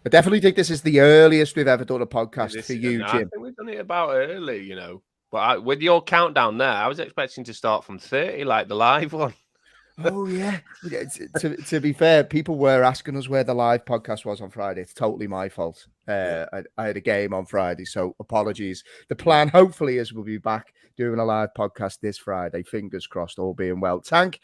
I definitely think this is the earliest we've ever done a podcast for you, Jim. I think we've done it about early, you know. But with your countdown there, I was expecting to start from 30, like the live one. Oh, yeah. To be fair, people were asking us where the live podcast was on Friday. It's totally my fault. I had a game on Friday, so apologies. The plan, hopefully, is we'll be back doing a live podcast this Friday. Fingers crossed, all being well. Tank,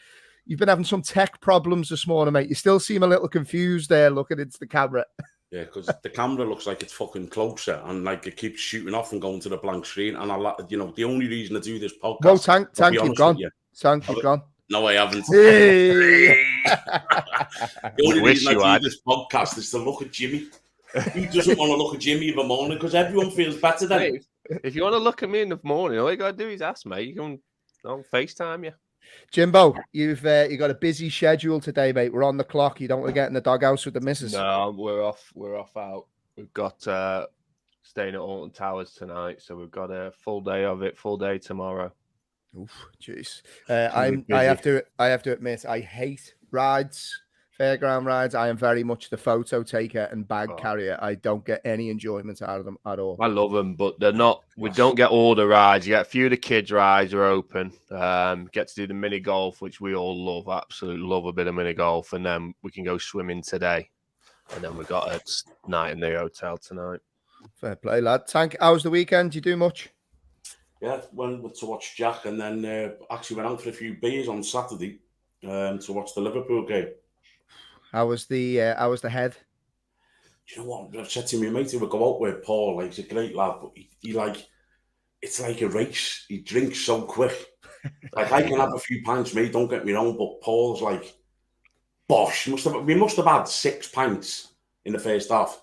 you've been having some tech problems this morning, mate. You still seem a little confused there looking into the camera. Yeah, because the camera looks like it's fucking closer and like it keeps shooting off and going to the blank screen. And the only reason to do this podcast... Whoa, Tank, you've gone. Tank, you've gone. No, I haven't. Hey. The only reason I do this podcast is to look at Jimmy. Who doesn't want to look at Jimmy in the morning? Because everyone feels better than him. If you want to look at me in the morning, all you got to do is ask, mate. You can FaceTime you. Jimbo, you've got a busy schedule today, mate. We're on the clock. You don't want to get in the doghouse with the missus. No, we're off out. We've got staying at Alton Towers tonight, so we've got a full day of it, full day tomorrow. Oof, jeez. I have to admit, I hate rides, fairground rides. I am very much the photo taker and bag carrier. I don't get any enjoyment out of them at all. I love them, but they're not. We don't get all the rides. You get a few of the kids' rides are open. Get to do the mini golf, which we all love. Absolutely love a bit of mini golf, and then we can go swimming today. And then we got a night in the hotel tonight. Fair play, lad. Tank, how was the weekend? Did you do much? Yeah, went to watch Jack, and then actually went out for a few beers on Saturday to watch the Liverpool game. How was the head? Do you know what? I've said to my mate who would go out with Paul, like, he's a great lad, but he like, it's like a race. He drinks so quick. Like, I can have a few pints, mate, don't get me wrong, but Paul's like, bosh. We must have had 6 pints in the first half.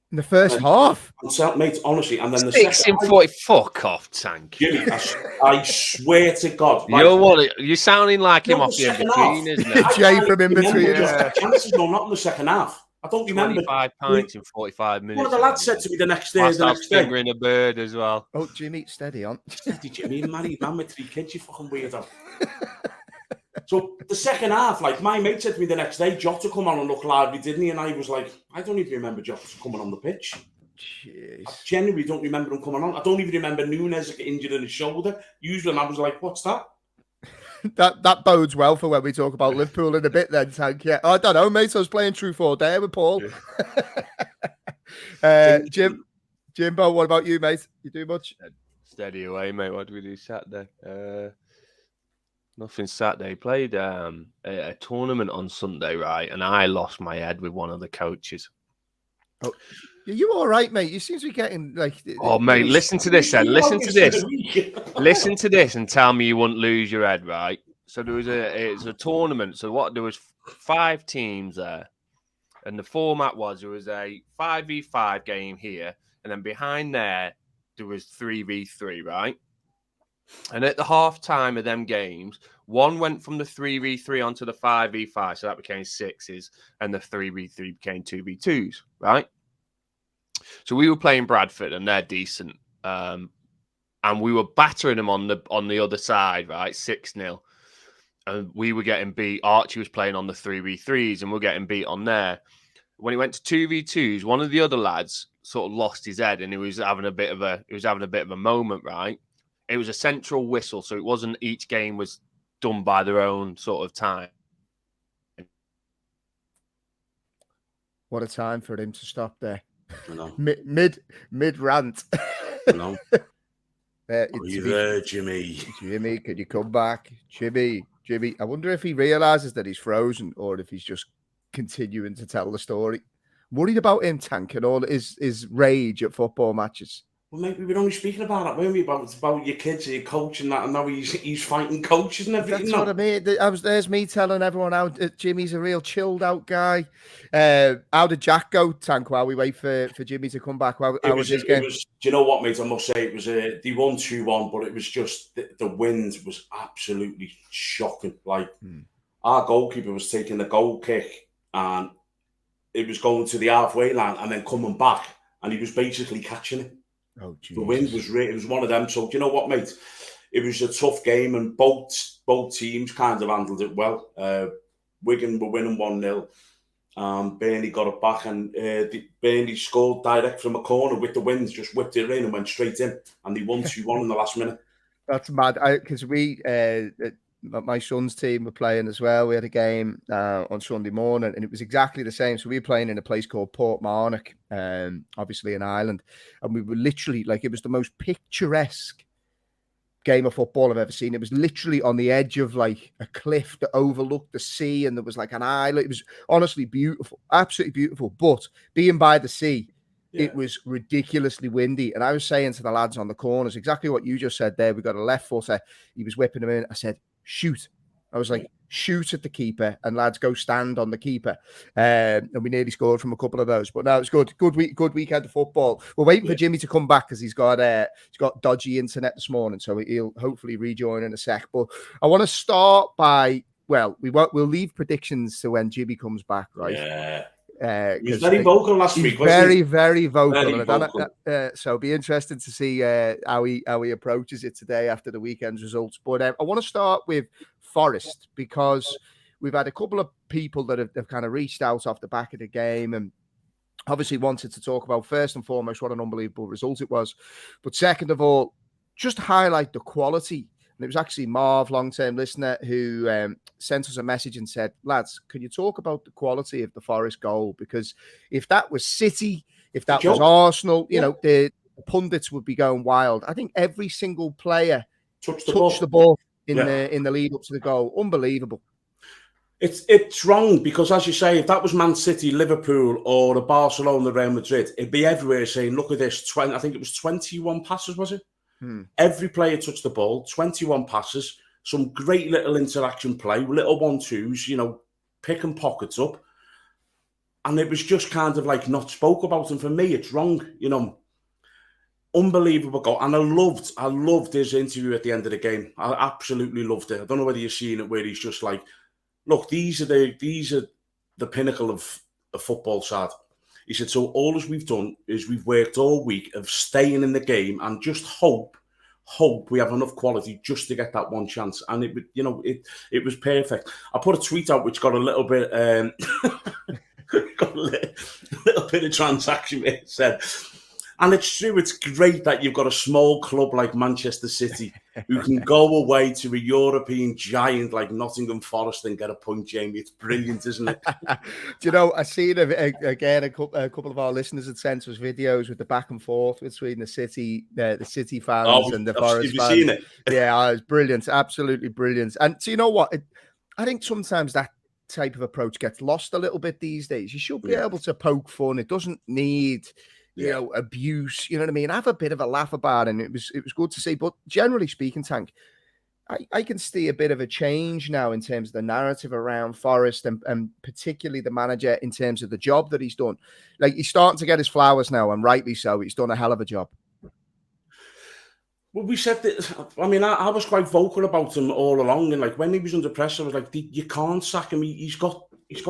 In the first half? Mate, honestly, and then the 6 in 40. Fuck off, Tank. Jimmy, I swear to God. Like, you're sounding like him off the in-between, isn't it? Jay from in-between. Chances no, not in the second half. I don't remember. 25 pints in 45 minutes. One of the lads said to me the next day. Fingering a bird as well. Oh, Jimmy, steady on. Steady, Jimmy. Married man with 3 kids, you fucking weirdo. So the second half, like, my mate said to me the next day, Jota come on and look lively, didn't he? And I was like, I don't even remember Jota coming on the pitch. Jeez. I genuinely don't remember him coming on. I don't even remember Nunes injured in his shoulder. Usually, I was like, what's that? That bodes well for when we talk about Liverpool in a bit then, Tank. Yeah, I don't know, mate. I was playing Truth or Dare with Paul. Yeah. Jimbo, what about you, mate? You do much? Steady away, mate. What do we do Saturday? Nothing Saturday. Played a tournament on Sunday, right? And I lost my head with one of the coaches. Oh, are you all right, mate? You seem to be getting like... Oh, mate, listen to this then. Listen to this. Listen to this and tell me you wouldn't lose your head, right? So it was a tournament. So there was 5 teams there. And the format was, there was a 5v5 game here. And then behind there was 3v3, right? And at the half time of them games, one went from the 3v3 onto the 5v5, so that became 6s, and the 3v3 became 2v2s, right? So we were playing Bradford, and they're decent, and we were battering them on the other side, right, 6-0, and we were getting beat. Archie was playing on the 3v3s, and we're getting beat on there. When he went to 2v2s, one of the other lads sort of lost his head, and he was having a bit of a moment, right? It was a central whistle, so it wasn't each game was done by their own sort of time. What a time for him to stop there. I know. Mid rant. I know. Are you there, Jimmy? Jimmy, could you come back? Jimmy. I wonder if he realizes that he's frozen or if he's just continuing to tell the story. Worried about him, Tank, and all his rage at football matches. Well, mate, we were only speaking about that, weren't we? About your kids and your coach and that, and now he's fighting coaches and everything. That's what I mean. There's me telling everyone how Jimmy's a real chilled out guy. How did Jack go, Tank, while we wait for Jimmy to come back? How was his game? Do you know what, mate? I must say it was they won 2-1, but it was just the wind was absolutely shocking. Like our goalkeeper was taking the goal kick and it was going to the halfway line and then coming back, and he was basically catching it. Oh, geez. The wind was it was one of them. So do you know what, mate? It was a tough game, and both teams kind of handled it well. Wigan were winning 1-0, Burnley got it back, and Burnley scored direct from a corner with the wind, just whipped it in and went straight in, and they won 2-1 in the last minute. That's mad. Because my son's team were playing as well. We had a game on Sunday morning, and it was exactly the same. So we were playing in a place called Portmarnock, obviously in Ireland, and we were literally like, it was the most picturesque game of football I've ever seen. It was literally on the edge of like a cliff that overlooked the sea, and there was like an island. It was honestly beautiful, absolutely beautiful. But being by the sea, it was ridiculously windy. And I was saying to the lads on the corners exactly what you just said there. We got a left footer. He was whipping him in. I said, shoot. I was like, shoot at the keeper, and lads, go stand on the keeper. And we nearly scored from a couple of those. But no, it's good. Good weekend of football. We're waiting for Jimmy to come back because he's got dodgy internet this morning, so he'll hopefully rejoin in a sec. But I want to start by, we'll leave predictions to when Jimmy comes back, right? Yeah. He was very vocal last week. Very vocal. So it'll be interesting to see how he approaches it today after the weekend's results. But I want to start with Forest, because we've had a couple of people that have kind of reached out off the back of the game and obviously wanted to talk about, first and foremost, what an unbelievable result it was. But second of all, just highlight the quality. And it was actually Marv, long-term listener, who sent us a message and said, lads, can you talk about the quality of the Forest goal? Because if that was City, if that was Arsenal, you know, the pundits would be going wild. I think every single player touched the ball in the lead up to the goal. Unbelievable. It's wrong, because, as you say, if that was Man City, Liverpool, or the Barcelona, Real Madrid, it'd be everywhere saying, look at this. I think it was 21 passes, was it? Every player touched the ball, 21 passes, some great little interaction play, little 1-2s, you know, picking pockets up. And it was just kind of like not spoke about. And for me, it's wrong, you know. Unbelievable goal. And I loved his interview at the end of the game. I absolutely loved it. I don't know whether you've seen it, where he's just like, look, these are the pinnacle of a football side. He said, so all we've done is we've worked all week of staying in the game and just hope we have enough quality just to get that one chance. And it was perfect. I put a tweet out which got a little bit got a little bit of transaction. It said, and it's true, it's great that you've got a small club like Manchester City who can go away to a European giant like Nottingham Forest and get a point, Jamie. It's brilliant, isn't it? Do you know, I seen again a couple of our listeners had sent us videos with the back and forth between the City fans and the Forest fans. Have you seen it? Yeah, it was brilliant, absolutely brilliant. And so, you know what? I think sometimes that type of approach gets lost a little bit these days. You should be able to poke fun. It doesn't need, you know, abuse, you know what I mean? Have a bit of a laugh about it, and it was good to see. But generally speaking, Tank, I can see a bit of a change now in terms of the narrative around Forest and particularly the manager in terms of the job that he's done. Like, he's starting to get his flowers now, and rightly so. He's done a hell of a job. Well, we said that. I mean, I was quite vocal about him all along, and like when he was under pressure, I was like, you can't sack him. He's got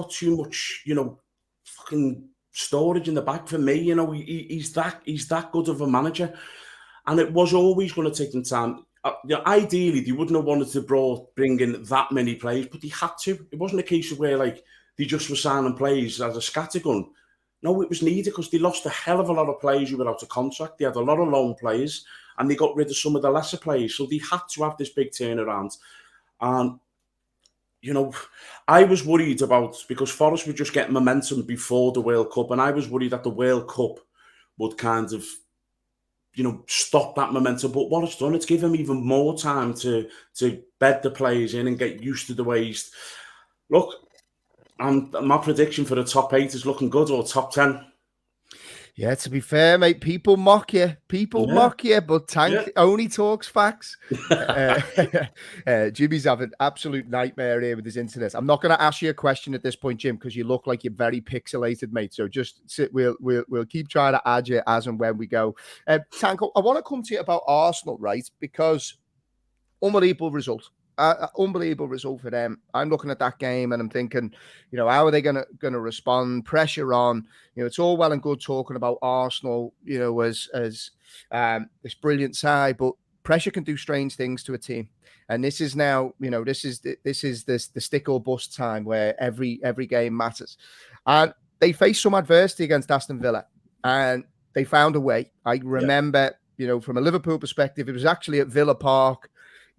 too much, you know, fucking storage in the back for me. You know, he's that good of a manager, and it was always going to take them time. Ideally, they wouldn't have wanted to bring in that many players, but they had to. It wasn't a case of where like they just were signing players as a scattergun. No, it was needed because they lost a hell of a lot of players who were out of contract. They had a lot of loan players, and they got rid of some of the lesser players. So they had to have this big turnaround. And you know, I was worried because Forest were just getting momentum before the World Cup, and I was worried that the World Cup would kind of, you know, stop that momentum. But what it's done, it's given him even more time to bed the players in and get used to the ways. Look, my prediction for the top 8 is looking good, or top 10. Yeah, to be fair, mate, people mock you. Mock you, but Tank only talks facts. Jimmy's having an absolute nightmare here with his internet. I'm not going to ask you a question at this point, Jim, because you look like you're very pixelated, mate. So just sit. We'll keep trying to add you as and when we go. Tank, I want to come to you about Arsenal, right? Because unbelievable result. Unbelievable result for them. I'm looking at that game and I'm thinking, you know, how are they going to respond? Pressure on. You know, it's all well and good talking about Arsenal, you know, as this brilliant side, but pressure can do strange things to a team. And this is now, this is the stick or bust time where every game matters. And they faced some adversity against Aston Villa, and they found a way. I remember, from a Liverpool perspective, it was actually at Villa Park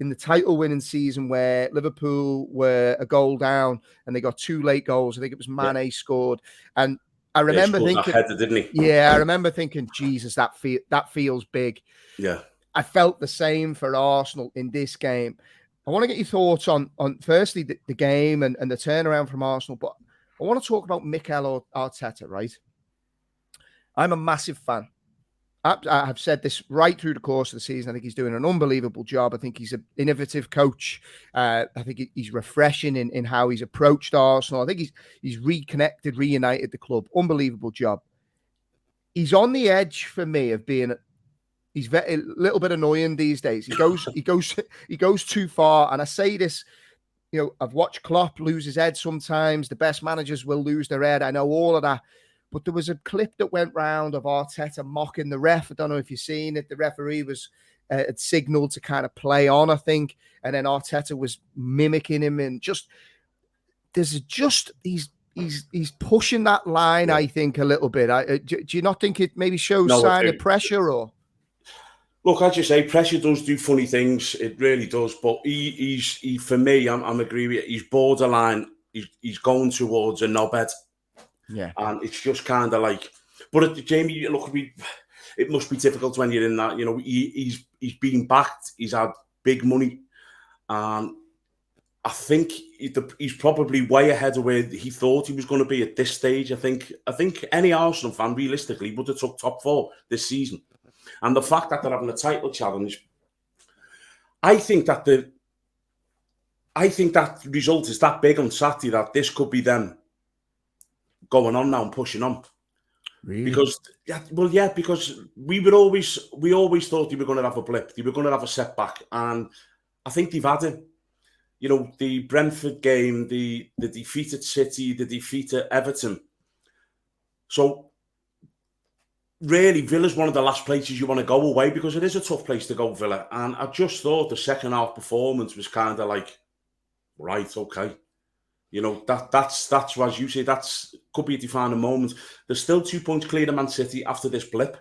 in the title-winning season where Liverpool were a goal down and they got 2 late goals. I think it was Mane scored, and I remember thinking, header, didn't he? Yeah, I remember thinking, Jesus, that feels big. Yeah, I felt the same for Arsenal in this game. I want to get your thoughts on firstly the game and the turnaround from Arsenal, but I want to talk about Mikel Arteta, right? I'm a massive fan. I have said this right through the course of the season. I think he's doing an unbelievable job. I think he's an innovative coach. I think he's refreshing in how he's approached Arsenal. I think he's reunited the club. Unbelievable job. He's on the edge for me of being. He's a little bit annoying these days. He goes too far. And I say this, I've watched Klopp lose his head sometimes. The best managers will lose their head. I know all of that. But there was a clip that went round of Arteta mocking the ref. I don't know if you've seen it. The referee was had signaled to kind of play on, I think. And then Arteta was mimicking him. And he's pushing that line, I think, a little bit. Do you not think it maybe shows sign of pressure? Or look, as you say, pressure does do funny things. It really does. But he for me, I'm agree with you. He's borderline. He's going towards a knobhead. Yeah, and it's just kind of like, but Jamie, look, it must be difficult when you're in that. He's been backed. He's had big money, and I think he's probably way ahead of where he thought he was going to be at this stage. I think any Arsenal fan realistically would have took top 4 this season, and the fact that they're having a title challenge, I think that result is that big on Saturday that this could be them going on now and pushing on. Really? Because we always thought they were going to have a blip, they were going to have a setback, and I think they've had it. The Brentford game, the defeat at City, the defeat at Everton. So really, Villa's one of the last places you want to go away, because it is a tough place to go, Villa. And I just thought the second half performance was kind of like, right, okay. That's as you say, could be a defining moment. There's still 2 points clear of Man City after this blip.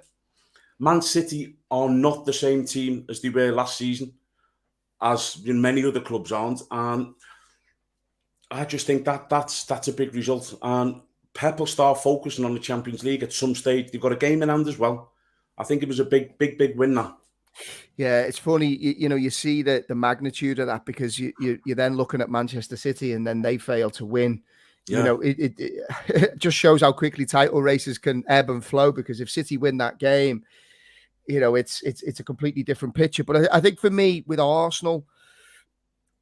Man City are not the same team as they were last season, as many other clubs aren't. And I just think that's a big result. And Pep will start focusing on the Champions League at some stage. They've got a game in hand as well. I think it was a big win now. Yeah, it's funny, you see the magnitude of that, because you're then looking at Manchester City and then they fail to win. Yeah. It just shows how quickly title races can ebb and flow, because if City win that game, it's a completely different picture. But I think for me, with Arsenal,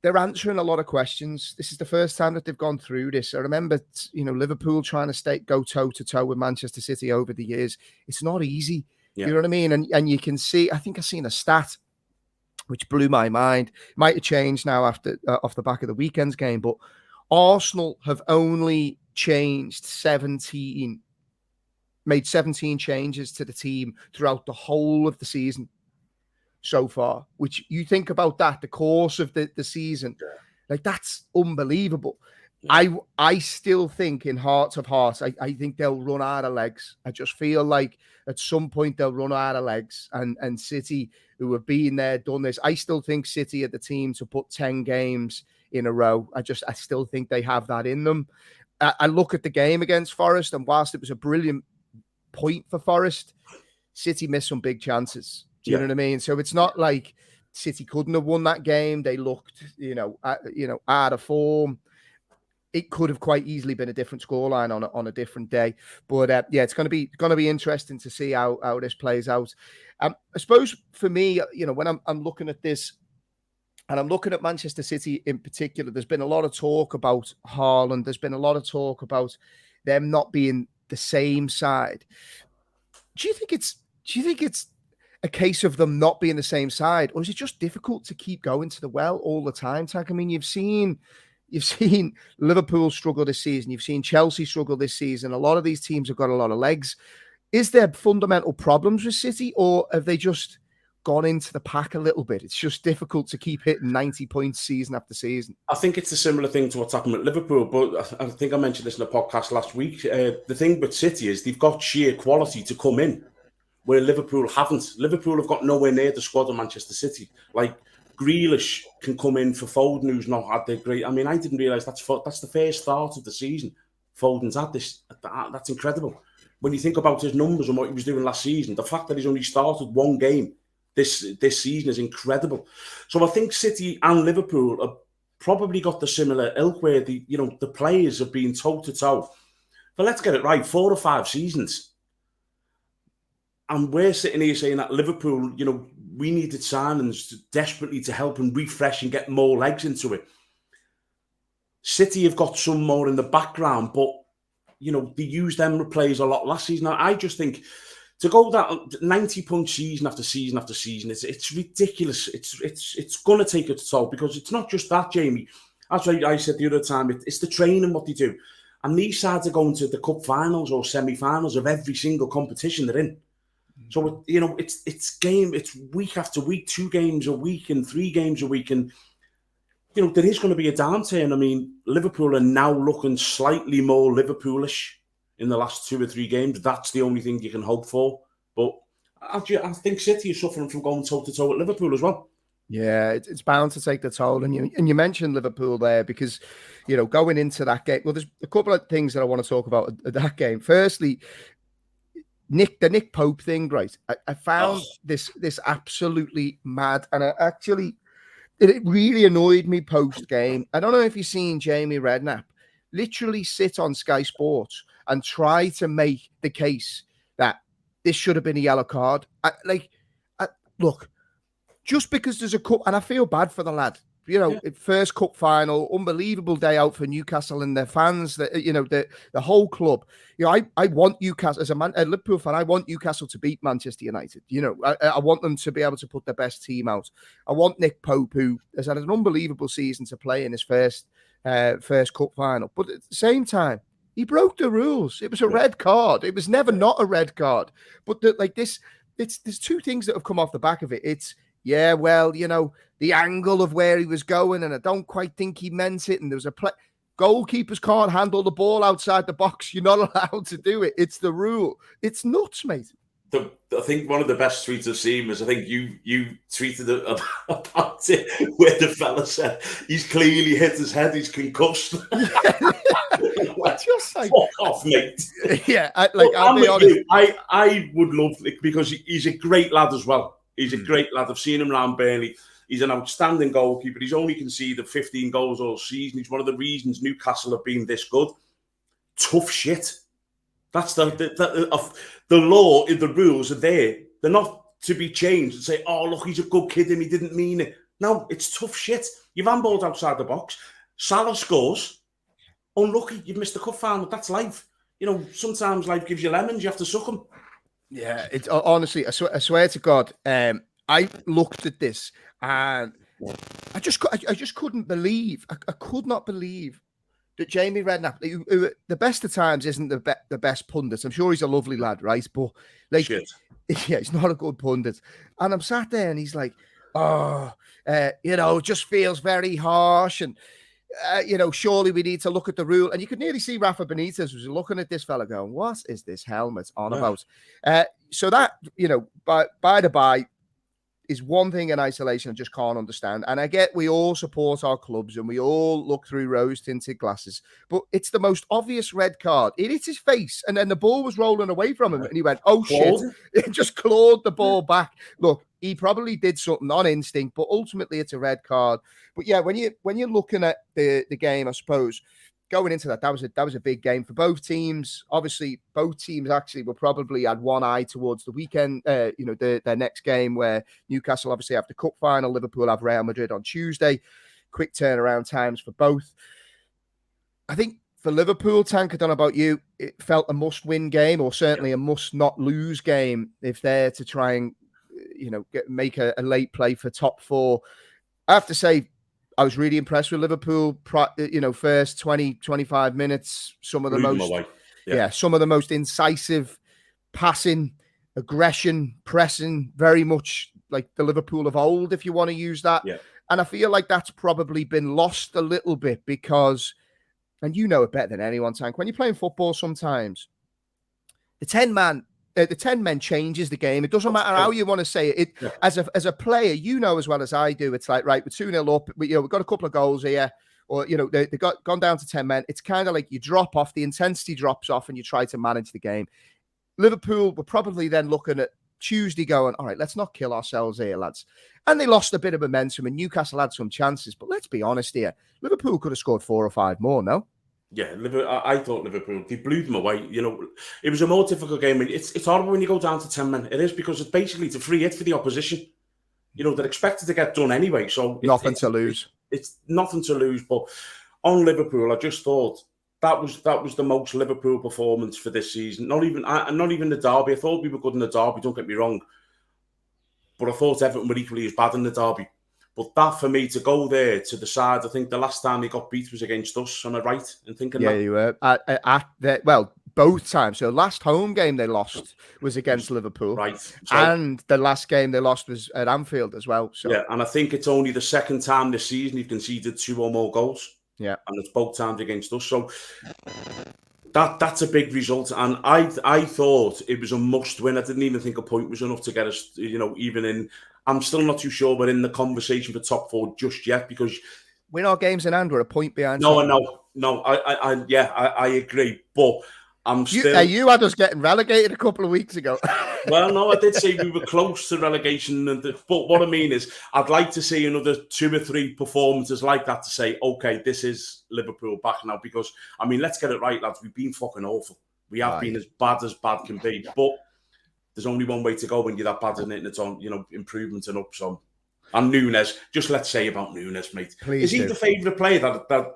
they're answering a lot of questions. This is the first time that they've gone through this. I remember, Liverpool trying to go toe-to-toe with Manchester City over the years. It's not easy. Yeah. You know what I mean? And you can see, I think I've seen a stat which blew my mind. It might have changed now after off the back of the weekend's game, but Arsenal have only made 17 changes to the team throughout the whole of the season so far, which you think about that, the course of the season, like that's unbelievable. Yeah. I still think in heart of hearts, I think they'll run out of legs. I just feel like at some point they'll run out of legs, and City, who have been there, done this. I still think City are the team to put 10 games in a row. I still think they have that in them. I look at the game against Forest, and whilst it was a brilliant point for Forest, City missed some big chances. Do you know what I mean? So it's not like City couldn't have won that game. They looked, out of form. It could have quite easily been a different scoreline on a different day. But it's going to be interesting to see how this plays out. I suppose for me, when I'm looking at this, and I'm looking at Manchester City in particular, there's been a lot of talk about Haaland. There's been a lot of talk about them not being the same side. Do you think it's a case of them not being the same side, or is it just difficult to keep going to the well all the time, Tag? I mean, you've seen Liverpool struggle this season. You've seen Chelsea struggle this season. A lot of these teams have got a lot of legs. Is there fundamental problems with City, or have they just gone into the pack a little bit. It's just difficult to keep hitting 90 points season after season. I think it's a similar thing to what's happened at Liverpool, but I think I mentioned this in a podcast last week. The thing with City is they've got sheer quality to come in, where Liverpool haven't. Liverpool have got nowhere near the squad of Manchester City. Like, Grealish can come in for Foden, who's not had the great... I mean, I didn't realise that's the first start of the season Foden's had this. That's incredible. When you think about his numbers and what he was doing last season, the fact that he's only started one game this season is incredible. So I think City and Liverpool have probably got the similar ilk where the players have been toe-to-toe. But let's get it right, 4 or 5 seasons. And we're sitting here saying that Liverpool, we needed signings desperately to help and refresh and get more legs into it. City have got some more in the background, but, they used them players a lot last season. I just think to go that 90-point season after season after season, it's ridiculous. It's going to take its toll, because it's not just that, Jamie. That's what I said the other time. It's the training, what they do. And these sides are going to the cup finals or semi-finals of every single competition they're in. So, it's week after week, 2 games a week and 3 games a week. And, there is going to be a downturn. I mean, Liverpool are now looking slightly more Liverpoolish in the last 2 or 3 games. That's the only thing you can hope for. But I think City is suffering from going toe-to-toe at Liverpool as well. Yeah, it's bound to take the toll. And you mentioned Liverpool there because, going into that game, well, there's a couple of things that I want to talk about at that game. Firstly, the Nick Pope thing, right? I found this absolutely mad. And it really annoyed me post-game. I don't know if you've seen Jamie Redknapp literally sit on Sky Sports and try to make the case that this should have been a yellow card. Look, just because there's a cup, and I feel bad for the lad. First cup final, unbelievable day out for Newcastle and their fans. The whole club. I want Newcastle as a Liverpool fan. I want Newcastle to beat Manchester United. I want them to be able to put their best team out. I want Nick Pope, who has had an unbelievable season, to play in his first cup final. But at the same time, he broke the rules. It was a red card. It was never not a red card. But there's 2 things that have come off the back of it. It's the angle of where he was going, and I don't quite think he meant it. And there was goalkeepers can't handle the ball outside the box. You're not allowed to do it. It's the rule. It's nuts, mate. I think one of the best tweets I've seen was, I think you tweeted about it, where the fella said he's clearly hit his head, he's concussed. What's your saying? Fuck off, mate. Yeah, I'll be honest. I would love it, because he's a great lad as well. He's a great lad. I've seen him around Burnley. He's an outstanding goalkeeper. He's only conceded 15 goals all season. He's one of the reasons Newcastle have been this good. Tough shit. That's the law, the rules are there. They're not to be changed and say, oh, look, he's a good kid and he didn't mean it. No, it's tough shit. You've handballed outside the box. Salah scores. Unlucky, you've missed the cup final. That's life. Sometimes life gives you lemons. You have to suck them. Yeah, it's honestly, I swear to God, I looked at this and I just couldn't believe, I could not believe that Jamie Redknapp, who the best of times isn't the best pundit. I'm sure he's a lovely lad, right? But he's not a good pundit. And I'm sat there and he's like, it just feels very harsh. And, surely we need to look at the rule. And you could nearly see Rafa Benitez was looking at this fella going, what is this helmet on about? So that, by the by, is one thing in isolation I just can't understand. And I get we all support our clubs and we all look through rose-tinted glasses, but it's the most obvious red card. It hit his face and then the ball was rolling away from him and he went, oh shit. It just clawed the ball back. Look, he probably did something on instinct, but ultimately it's a red card. But yeah, when you're looking at the game, I suppose, going into that was a big game for both teams. Obviously, both teams actually will probably had one eye towards the weekend. Their next game, where Newcastle obviously have the cup final, Liverpool have Real Madrid on Tuesday. Quick turnaround times for both. I think for Liverpool, Tank, I don't know about you, it felt a must-win game, or certainly a must-not-lose game if they're to try and make a late play for top 4. I have to say, I was really impressed with Liverpool, first 20, 25 minutes, some of the most incisive passing, aggression, pressing, very much like the Liverpool of old, if you want to use that. Yeah. And I feel like that's probably been lost a little bit because, and you know it better than anyone, Tank, when you're playing football sometimes, the 10 men changes the game. It doesn't matter how you want to say it. As a player, you know as well as I do, it's like, right, we're 2-0 up. We've got a couple of goals here. Or, they got gone down to 10 men. It's kind of like you drop off, the intensity drops off, and you try to manage the game. Liverpool were probably then looking at Tuesday going, all right, let's not kill ourselves here, lads. And they lost a bit of momentum, and Newcastle had some chances. But let's be honest here. Liverpool could have scored 4 or 5 more, no? Yeah, I thought Liverpool, they blew them away. It was a more difficult game. It's horrible when you go down to 10 men. It is, because it's basically a free hit for the opposition. They're expected to get done anyway. So nothing to lose. It's nothing to lose. But on Liverpool, I just thought that was the most Liverpool performance for this season. Not even the derby. I thought we were good in the derby, don't get me wrong. But I thought Everton were equally as bad in the derby. But that, for me, to go there to the side, I think the last time they got beat was against us. Am I right in thinking that? Yeah, you were. Both times. So last home game they lost was against Liverpool. Right. So, and the last game they lost was at Anfield as well. So. Yeah, and I think it's only the second time this season you've conceded 2 or more goals. Yeah. And it's both times against us. So that's a big result. And I thought it was a must win. I didn't even think a point was enough to get us, even in. I'm still not too sure we're in the conversation for top 4 just yet, because win our games in hand, we're a point behind. No, I agree, but I'm still. You had us getting relegated a couple of weeks ago. Well, no, I did say we were close to relegation, but what I mean is, I'd like to see another 2 or 3 performances like that to say, okay, this is Liverpool back now. Because let's get it right, lads. We've been fucking awful. We have been as bad can be, but there's only one way to go when you're that bad in it, and it's on, improvement and up. So, and Nunes, just let's say about Nunes, mate. Please is he the favourite player that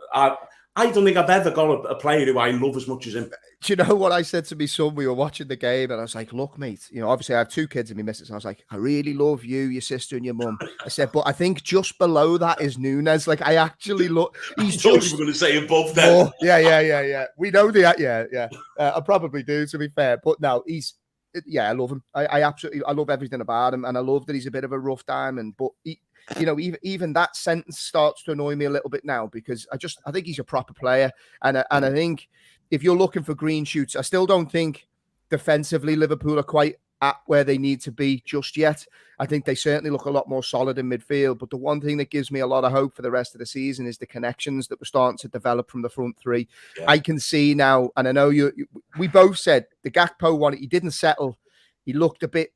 I don't think I've ever got a player who I love as much as him. Do you know what I said to my son? We were watching the game, and I was like, look, mate, obviously I have 2 kids and my missus, and I was like, I really love you, your sister and your mum. I said, but I think just below that is Nunes. Like, I actually look, he's just... you were going to say above them. Oh, yeah. We know that, yeah. I probably do, to be fair. But no, I love him. I absolutely, I love everything about him, and I love that he's a bit of a rough diamond, but even that sentence starts to annoy me a little bit now, because I think he's a proper player, and I think if you're looking for green shoots, I still don't think defensively Liverpool are quite at where they need to be just yet. I think they certainly look a lot more solid in midfield, but the one thing that gives me a lot of hope for the rest of the season is the connections that we're starting to develop from the front 3. Yeah. I can see now, and I know we both said the Gakpo one, he didn't settle. He looked a bit,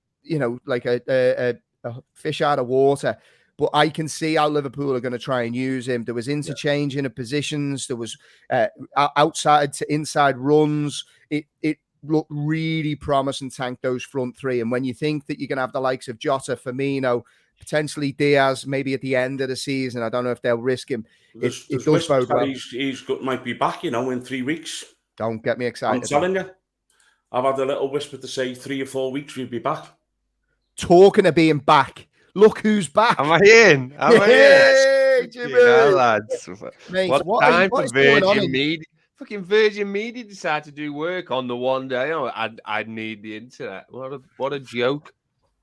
like a fish out of water. But I can see how Liverpool are going to try and use him. There was interchanging of positions. There was outside to inside runs. It looked really promising, Tank, those front 3. And when you think that you're going to have the likes of Jota, Firmino, potentially Diaz, maybe at the end of the season, I don't know if they'll risk him. It does bode well. He's might be back, in 3 weeks. Don't get me excited. I'm telling you. I've had a little whisper to say 3 or 4 weeks we'll be back. Talking of being back. Look who's back. Am I in? Hey, Jimmy. Lads. Mate, what time for Virgin Media? Fucking Virgin Media decided to do work on the one day. I'd need the internet. What a joke.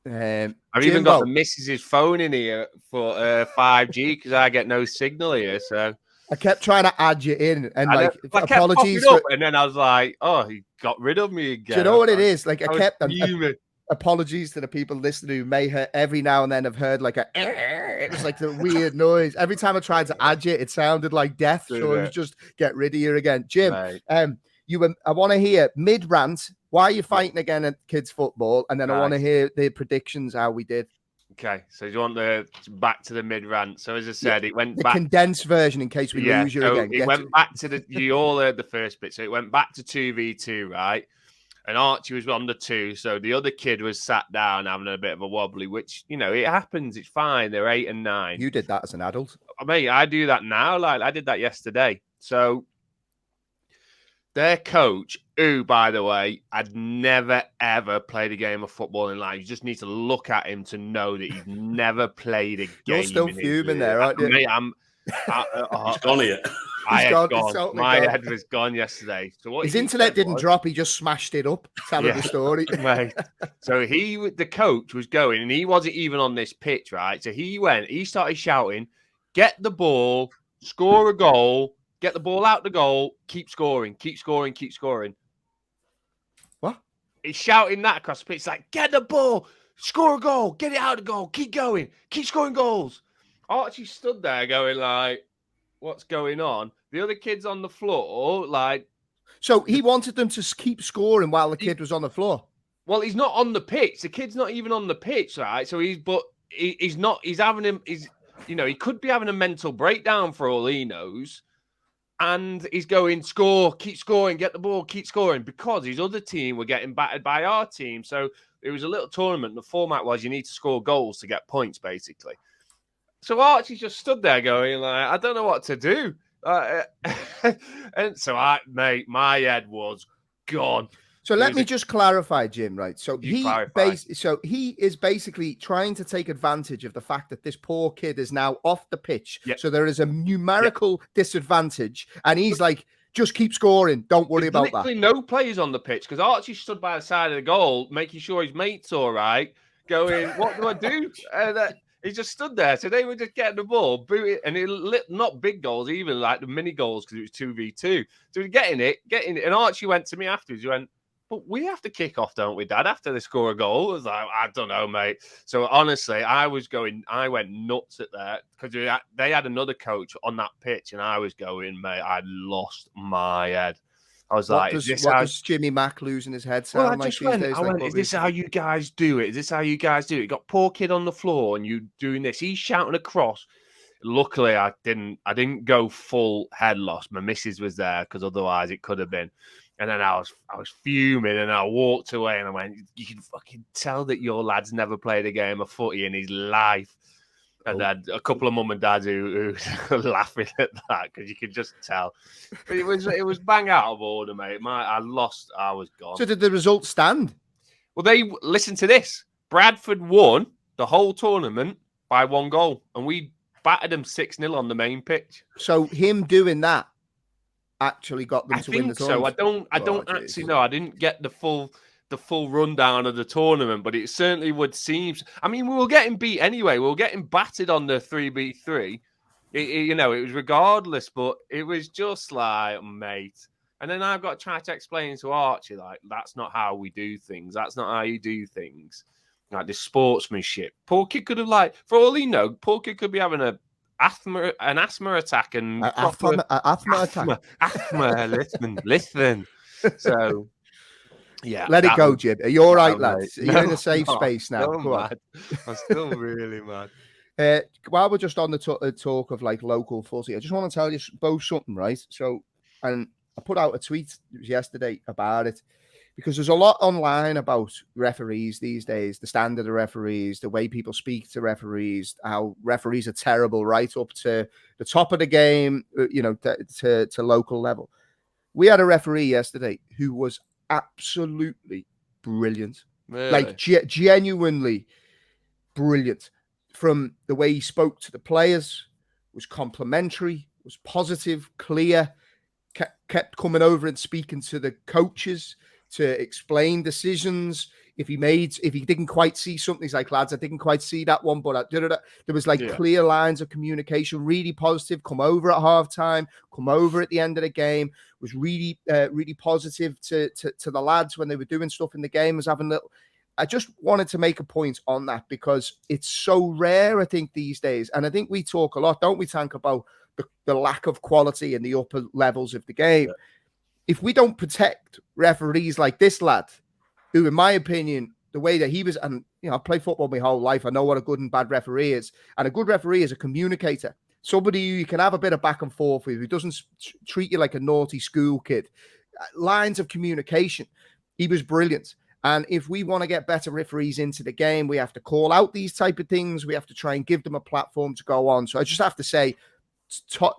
I've even got the missus's phone in here for 5G because I get no signal here. So I kept trying to add you in, and I apologies. And then I was like, oh, he got rid of me again. Do you know what it is? Like, I kept fuming. Apologies to the people listening who may every now and then have heard like it was like the weird noise. Every time I tried to add you, it sounded like death. So it was just get rid of you again. Jim, right. I want to hear mid-rant. Why are you fighting again at kids football? And then I want to hear the predictions, how we did. Okay, so you want back to the mid-rant. So as I said, it went back. Condensed version in case we lose you again. It went back to you all heard the first bit. So it went back to 2v2, right? And Archie was on the 2, so the other kid was sat down having a bit of a wobbly, which, it happens. It's fine. They're 8 and 9. You did that as an adult. I do that now. Like, I did that yesterday. So their coach, who, by the way, had never, ever played a game of football in life. You just need to look at him to know that he's never played a game. You're still fuming there, aren't you? Mate, he's gone here. I had gone. Totally My gone. head was gone yesterday. So what his he internet said didn't was, drop. He just smashed it up, telling the story. Mate. So the coach was going, and he wasn't even on this pitch, right? So he started shouting, "Get the ball, score a goal, get the ball out the goal, keep scoring, keep scoring, keep scoring." What? He's shouting that across the pitch, like, "Get the ball, score a goal, get it out of the goal, keep going, keep scoring goals." Archie stood there going like, "What's going on?" The other kids on the floor, like, so he wanted them to keep scoring while the kid was on the floor. well, he's not on the pitch. The kid's not even on the pitch, right? So he's not. He's having him. He could be having a mental breakdown for all he knows. And he's going, score, keep scoring, get the ball, keep scoring, because his other team were getting battered by our team. So it was a little tournament. The format was you need to score goals to get points, basically. So Archie just stood there going, like, I don't know what to do. And so my head was gone. So let me just clarify, Jim, right? So he is basically trying to take advantage of the fact that this poor kid is now off the pitch. Yep. So there is a numerical disadvantage. And he's like, just keep scoring. Don't worry about that. Literally no players on the pitch, because Archie stood by the side of the goal, making sure his mate's all right, going, what do I do? And he just stood there. So they were just getting the ball, boot it, and not big goals, even like the mini goals, because it was 2v2. So we're getting it. And Archie went to me afterwards. He went, "But we have to kick off, don't we, Dad, after they score a goal?" I was like, "I don't know, mate." So honestly, I went nuts at that, because they had another coach on that pitch, and I was going, mate, I lost my head. I was like, what does Jimmy Mack losing his head sound like these days? Is this how you guys do it? Is this how you guys do it? You got poor kid on the floor and you doing this. He's shouting across. Luckily, I didn't go full head loss. My missus was there, because otherwise it could have been. And then I was fuming, and I walked away, and I went, "You can fucking tell that your lad's never played a game of footy in his life." And then a couple of mum and dads who were laughing at that, because you could just tell. But it was bang out of order, mate. I lost. I was gone. So did the results stand? Well, listen to this. Bradford won the whole tournament by 1 goal, and we battered them 6-0 on the main pitch. So him doing that actually got them to win the tournament. So I don't actually know. I didn't get the full rundown of the tournament, but it certainly would seem. I mean, we were getting beat anyway. We were getting battered on the 3v3. It was regardless, but it was just like, mate. And then I've got to try to explain to Archie, like, that's not how we do things. That's not how you do things. Like, the sportsmanship. Poor kid could have, like, for all he knows, poor kid could be having an asthma attack and asthma attack. Listen. So, yeah. Let it go, Jim. Are you all right, lads? You're in a safe space now. Come on. I'm still really mad. While we're just on the talk of like local footy, I just want to tell you both something, right? So, and I put out a tweet yesterday about it, because there's a lot online about referees these days, the standard of referees, the way people speak to referees, how referees are terrible, right up to the top of the game, to local level. We had a referee yesterday who was absolutely brilliant, Really? like genuinely brilliant. From the way he spoke to the players, was complimentary, was positive, clear, kept coming over and speaking to the coaches to explain decisions. If he didn't quite see something, he's like, "Lads, I didn't quite see that one, but there was clear lines of communication, really positive. Come over at halftime, come over at the end of the game. Was really, really positive to the lads when they were doing stuff in the game. Was having little." I just wanted to make a point on that, because it's so rare, I think, these days. And I think we talk a lot, don't we, Tank, about the lack of quality in the upper levels of the game. Yeah. If we don't protect referees like this lad, who, in my opinion, the way that he was, and I played football my whole life, I know what a good and bad referee is. And a good referee is a communicator. Somebody who you can have a bit of back and forth with, who doesn't treat you like a naughty school kid. Lines of communication. He was brilliant. And if we want to get better referees into the game, we have to call out these type of things. We have to try and give them a platform to go on. So I just have to say, top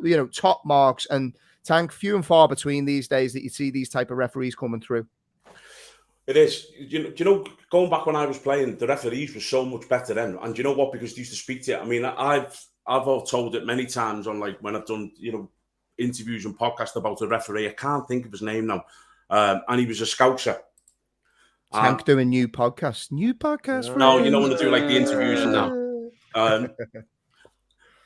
marks, and Tank, few and far between these days that you see these type of referees coming through. It is. Going back when I was playing, the referees were so much better then. And you know what? Because they used to speak to you. I mean, I've told it many times on, like, when I've done, interviews and podcasts about a referee. I can't think of his name now. And he was a Scouser. Tank doing new podcasts. New podcasts. No, you know when they do like the interviews and that.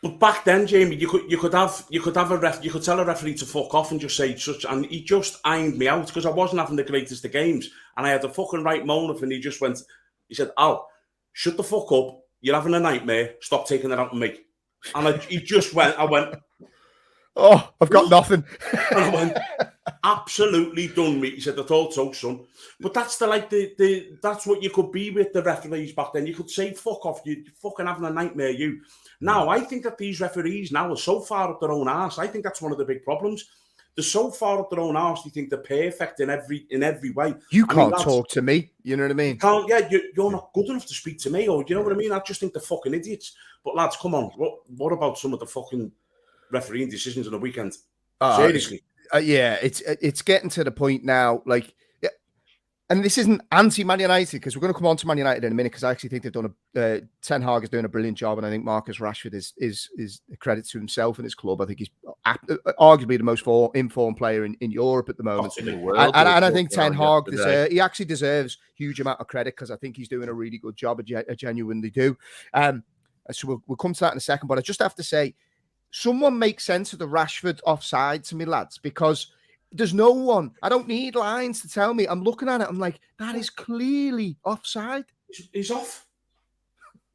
But back then, Jamie, you could tell a referee to fuck off and just say such, and he just ironed me out because I wasn't having the greatest of games, and I had a fucking right moan and he just went. He said, "Al, shut the fuck up. You're having a nightmare. Stop taking it out on me." And he just went. I went. Oh, I've got nothing. And I went, absolutely done, mate. He said, I thought so, son. But that's that's what you could be with the referees back then. You could say, fuck off, you're fucking having a nightmare, you. Now, I think that these referees now are so far up their own arse. I think that's one of the big problems. They're so far up their own arse, they think they're perfect in every way. You can't talk to me, you know what I mean? You're not good enough to speak to me, or you know what I mean? I just think they're fucking idiots. But lads, come on, what about some of the fucking refereeing decisions on the weekend? Seriously. Yeah, it's getting to the point now, like, and this isn't anti-Man United, because we're going to come on to Man United in a minute, because I actually think they've done Ten Hag is doing a brilliant job, and I think Marcus Rashford is a credit to himself and his club. I think he's arguably the most informed player in Europe at the moment. And I think Ten Hag he actually deserves a huge amount of credit, because I think he's doing a really good job. I genuinely do. So we'll come to that in a second, but I just have to say, someone make sense of the Rashford offside to me, lads, because there's no one. I don't need lines to tell me. I'm looking at it. I'm like, that is clearly offside. He's off.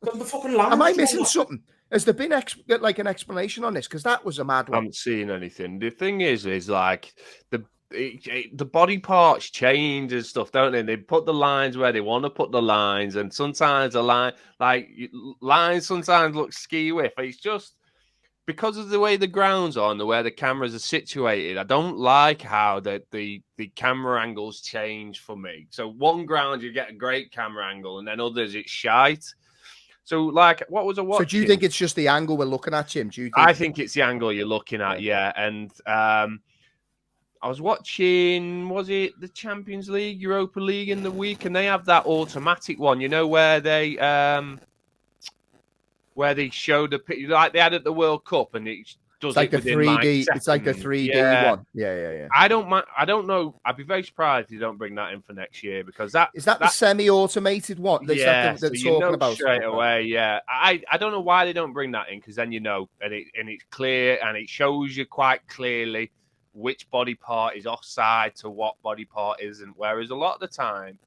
The fucking line. Am I missing something? Has there been like an explanation on this? Because that was a mad one. I haven't seen anything. The thing is like the body parts change and stuff, don't they? They put the lines where they want to put the lines, and sometimes lines sometimes look skewy. It's just because of the way the grounds are and the way the cameras are situated. I don't like how the camera angles change for me. So one ground you get a great camera angle, and then others it's shite. So like, what was I watching? So do you think it's just the angle we're looking at, Jim? I think it's the angle you're looking at, yeah. And I was watching, was it the Champions League, Europa League in the week, and they have that automatic one, you know, where they show the picture like they had at the World Cup, and it does like it the 3D. Like it's like the 3D one. Yeah. I don't know. I'd be very surprised if you don't bring that in for next year, because that is the semi-automated one. Yeah, they're so talking about straight away. Yeah, I don't know why they don't bring that in, because then you know, and it's clear, and it shows you quite clearly which body part is offside to what body part isn't. Whereas a lot of the time,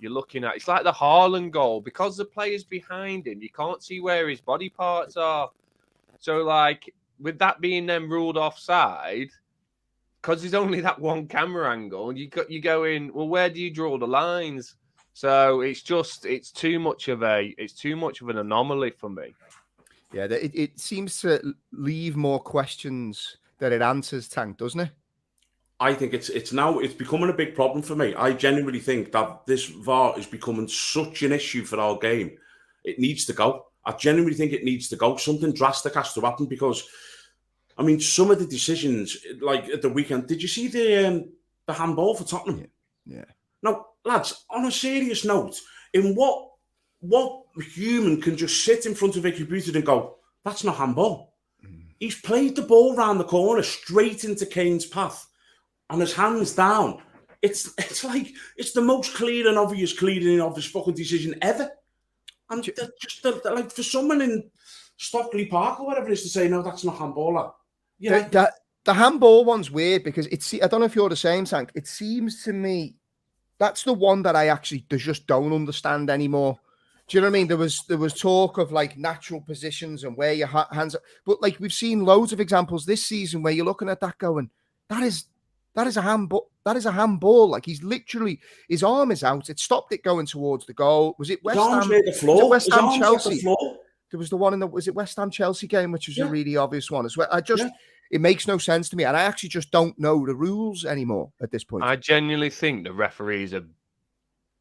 you're looking at, it's like the Haaland goal, because the player's behind him, you can't see where his body parts are. So like, with that being then ruled offside, because there's only that one camera angle, and you go in, well, where do you draw the lines? So it's too much of an anomaly for me. Yeah, it seems to leave more questions than it answers, Tank, doesn't it? I think it's becoming a big problem for me. I genuinely think that this VAR is becoming such an issue for our game. It needs to go. I genuinely think it needs to go. Something drastic has to happen, because, I mean, some of the decisions, like at the weekend, did you see the handball for Tottenham? Yeah. Now, lads, on a serious note, in what human can just sit in front of a computer and go, that's not handball? He's played the ball round the corner straight into Kane's path, and his hands down. It's like, it's the most clear and obvious fucking decision ever. And just like, for someone in Stockley Park or whatever it is to say, no, that's not handball. Yeah, the handball one's weird, because I don't know if you're the same, Tank. It seems to me that's the one that I actually just don't understand anymore. Do you know what I mean? There was talk of like natural positions and where your hands are, but like we've seen loads of examples this season where you're looking at that going, that is a handball. That is a handball. Like, he's literally, his arm is out. It stopped it going towards the goal. Was it West Ham? The floor. Was it West Ham Chelsea? The there was the one was it West Ham Chelsea game, which was a really obvious one as well. It makes no sense to me, and I actually just don't know the rules anymore at this point. I genuinely think the referees are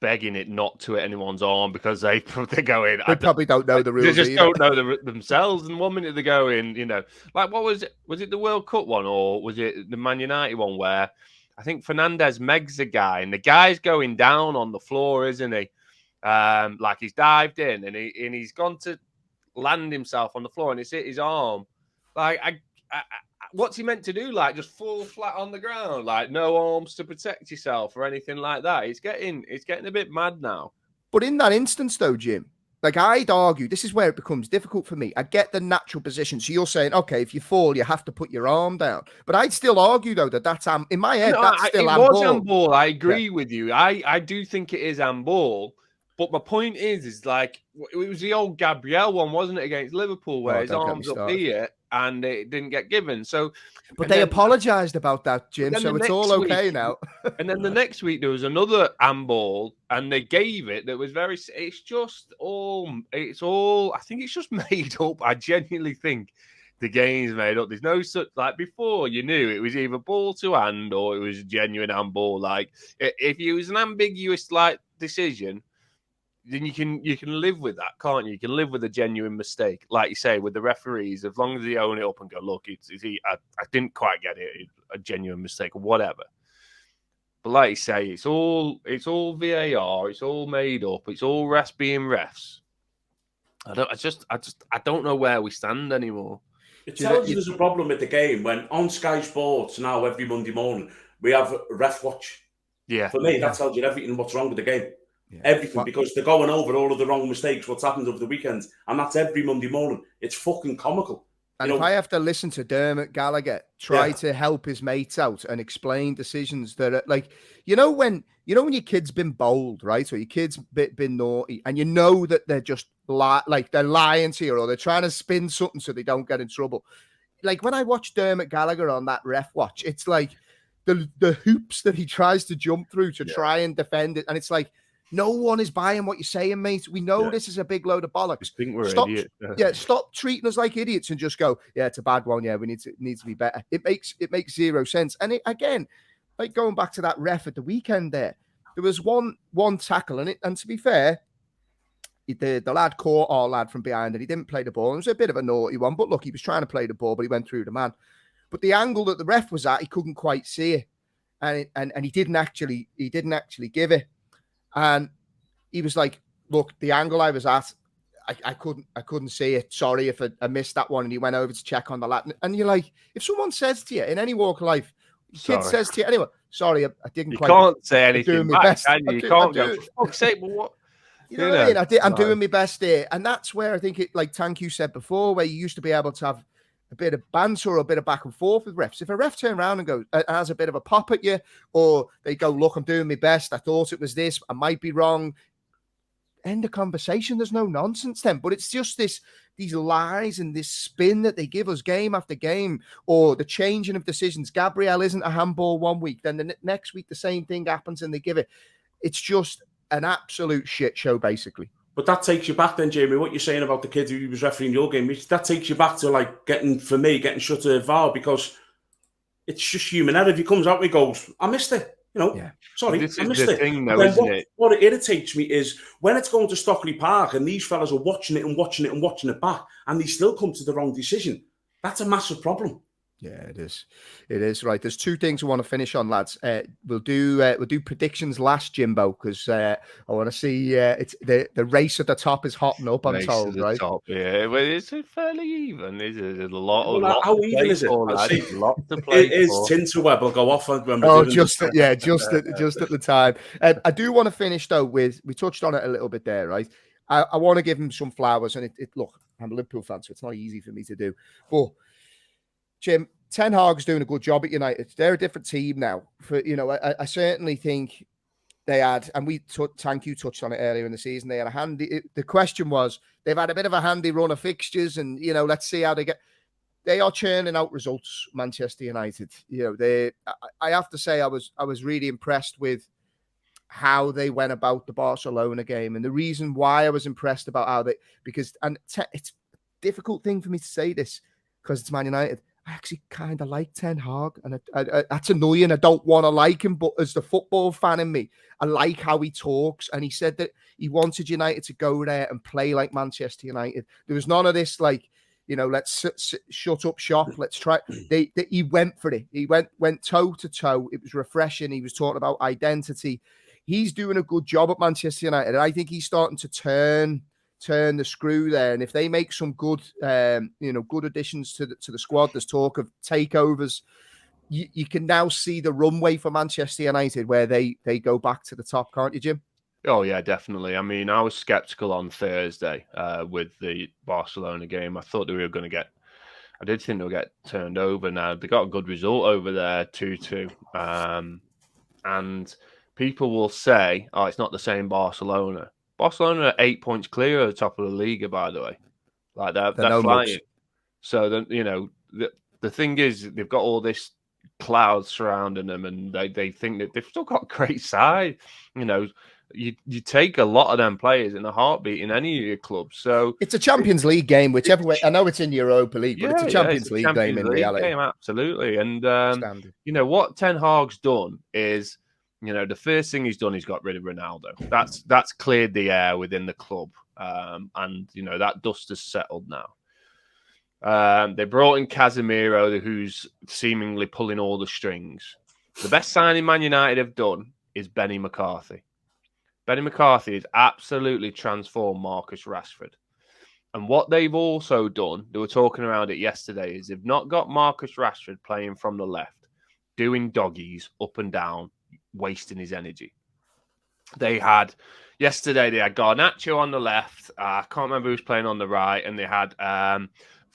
begging it not to at anyone's arm, because they're going. They probably don't know the rules. They just don't know themselves. And 1 minute they're going, you know, like, what was it? Was it the World Cup one, or was it the Man United one, where I think Fernandes megs a guy, and the guy's going down on the floor, isn't he? Like, he's dived in, and he's gone to land himself on the floor, and it's hit his arm. Like, what's he meant to do? Like, just fall flat on the ground, like no arms to protect yourself or anything like that. It's getting a bit mad now. But in that instance, though, Jim, like I'd argue, this is where it becomes difficult for me. I get the natural position. So you're saying, okay, if you fall, you have to put your arm down. But I'd still argue, though, that's in my head, that's still handball. It was handball. I agree with you. I do think it is handball. But my point is like, it was the old Gabriel one, wasn't it, against Liverpool, where his arms up here and it didn't get given. So, but they apologized about that, Jim. So it's all okay now. And then the next week there was another handball, and they gave it. That was very. It's all. I think it's just made up. I genuinely think the game's made up. There's no such, like, before you knew it was either ball to hand or it was a genuine handball. Like, if it was an ambiguous like decision, then you can live with that, can't you? You can live with a genuine mistake, like you say, with the referees, as long as they own it up and go, look, I didn't quite get it, a genuine mistake or whatever. But like you say, it's all VAR, it's all made up, it's all refs being refs. I don't know where we stand anymore. It tells you there's a problem with the game when on Sky Sports now every Monday morning we have ref watch. Yeah, for me that tells you everything what's wrong with the game. Yeah. Everything, because they're going over all of the wrong mistakes, what's happened over the weekends, and that's every Monday morning. It's fucking comical. And if I have to listen to Dermot Gallagher try to help his mates out and explain decisions that are like, when your kid's been bold, right, or your kid's been naughty, and you know that they're just they're lying to you or they're trying to spin something so they don't get in trouble. Like when I watch Dermot Gallagher on that ref watch, it's like the hoops that he tries to jump through to try and defend it, and it's like, no one is buying what you're saying, mate. We know this is a big load of bollocks. I think we're idiots. Stop treating us like idiots and just go, yeah, it's a bad one. Yeah, we need to be better. It makes zero sense. And again, like going back to that ref at the weekend there was one tackle, and to be fair, the lad caught our lad from behind and he didn't play the ball. It was a bit of a naughty one, but look, he was trying to play the ball, but he went through the man. But the angle that the ref was at, he couldn't quite see it, and he didn't actually give it. And he was like, look, the angle I was at, I couldn't see it. Sorry if I missed that one. And he went over to check on the lad. And you're like, if someone says to you in any walk of life, kid says to you, anyway, sorry, I didn't quite. You can't say anything back, best. Can you? You can't go, for fuck's sake, but what? You know what I mean? I'm doing my best here. And that's where I think it, like Tank you said before, where you used to be able to have a bit of banter or a bit of back and forth with refs. If a ref turns around and goes, has a bit of a pop at you, or they go, look, I'm doing my best. I thought it was this. I might be wrong. End of conversation. There's no nonsense then. But it's just these lies and this spin that they give us game after game, or the changing of decisions. Gabriel isn't a handball one week, then the next week the same thing happens and they give it. It's just an absolute shit show, basically. But that takes you back then, Jamie, what you're saying about the kid who was refereeing your game, that takes you back to like getting shut to VAR, because it's just human error. If he comes out and he goes, I missed it. Sorry, this I is missed the it. thing, though, isn't it? What irritates me is when it's going to Stockley Park and these fellas are watching it and watching it and watching it back, and they still come to the wrong decision. That's a massive problem. Yeah, it is. It is, right. There's two things I want to finish on, lads. We'll do predictions last, Jimbo, because I want to see it's the race at the top is hotting up. I'm told, right? Top, yeah, well, it's fairly even. Is it a lot? How even is it? It is. Tinterweb will go off when we're just at the time. I do want to finish though with, we touched on it a little bit there, right? I want to give him some flowers, and look, I'm a Liverpool fan, so it's not easy for me to do, but Jim, Ten Hag's doing a good job at United. They're a different team now. I certainly think they had, and Tank, you touched on it earlier in the season, they had a handy, the question was, they've had a bit of a handy run of fixtures, and, let's see how they are churning out results, Manchester United. I have to say, I was really impressed with how they went about the Barcelona game. And the reason why I was impressed about it's a difficult thing for me to say this, because it's Man United. I actually kind of like Ten Hag, and that's annoying. I don't want to like him, but as the football fan in me, I like how he talks. And he said that he wanted United to go there and play like Manchester United. There was none of this like, let's shut up shop. Let's try. He went for it. He went toe to toe. It was refreshing. He was talking about identity. He's doing a good job at Manchester United, and I think he's starting to turn turn the screw there. And if they make some good, good additions to the squad, there's talk of takeovers. You can now see the runway for Manchester United where they go back to the top, can't you, Jim? Oh, yeah, definitely. I mean, I was sceptical on Thursday with the Barcelona game. I thought I did think they'll get turned over now. They got a good result over there, 2-2. And people will say, oh, it's not the same Barcelona. Barcelona are 8 points clear at the top of the league, by the way. Like they're no flying. mugs. So, then, the thing is, they've got all this cloud surrounding them, and they think that they've still got great side. You take a lot of them players in a heartbeat in any of your clubs. So it's a Champions League game, whichever way. I know it's in Europa League, but it's a Champions League game in reality. Absolutely. And what Ten Hag's done is, the first thing he's done, he's got rid of Ronaldo. That's cleared the air within the club, and that dust has settled now. They brought in Casemiro, who's seemingly pulling all the strings. The best signing Man United have done is Benny McCarthy. Benny McCarthy has absolutely transformed Marcus Rashford. And what they've also done, they were talking around it yesterday, is they've not got Marcus Rashford playing from the left, doing doggies up and down, wasting his energy. Yesterday they had Garnacho on the left. I can't remember who's playing on the right. And they had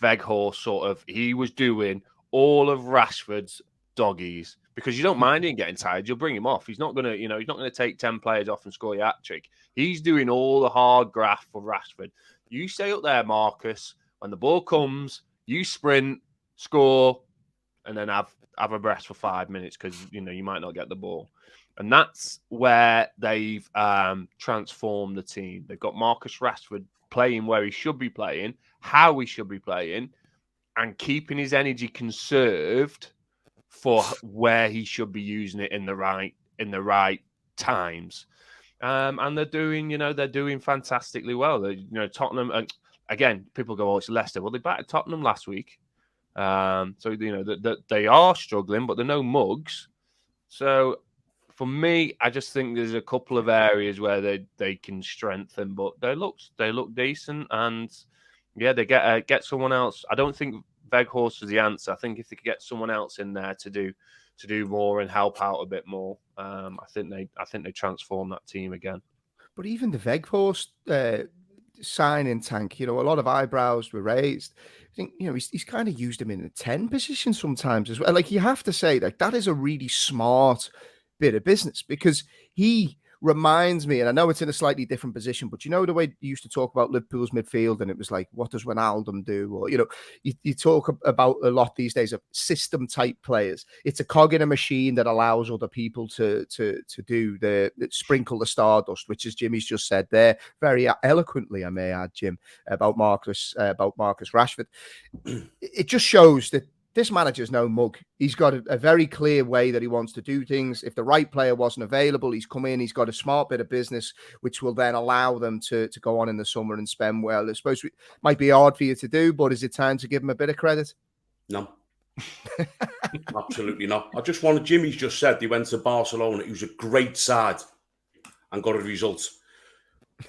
Weghorst he was doing all of Rashford's doggies. Because you don't mind him getting tired, you'll bring him off. He's not gonna, he's not gonna take 10 players off and score your hat trick. He's doing all the hard graft for Rashford. You stay up there, Marcus. When the ball comes, you sprint, score, and then have a rest for 5 minutes because you might not get the ball. And that's where they've transformed the team. They've got Marcus Rashford playing where he should be playing, how he should be playing, and keeping his energy conserved for where he should be using it in the right times. And they're doing fantastically well. Tottenham, again, people go, oh, it's Leicester. Well, they battered Tottenham last week. So they are struggling, but they're no mugs. So for me, I just think there's a couple of areas where they can strengthen, but they look decent. And yeah, they get someone else. I don't think Weghorst was the answer. I think if they could get someone else in there to do more and help out a bit more, I think they transform that team again. But even the Weghorst signing, Tank, a lot of eyebrows were raised. I think he's kind of used him in the 10 position sometimes as well. Like, you have to say that is a really smart bit of business, because he reminds me, and I know it's in a slightly different position, but the way you used to talk about Liverpool's midfield, and it was like, what does Ronaldo do? Or, you talk about a lot these days of system type players. It's a cog in a machine that allows other people to do sprinkle the stardust, which, as Jimmy's just said there, very eloquently, I may add, Jim, about Marcus Rashford. It just shows that this manager's no mug. He's got a very clear way that he wants to do things. If the right player wasn't available, he's come in, he's got a smart bit of business, which will then allow them to go on in the summer and spend well. I suppose it might be hard for you to do, but is it time to give him a bit of credit? No. Absolutely not. Jimmy's just said he went to Barcelona. He was a great side and got a result.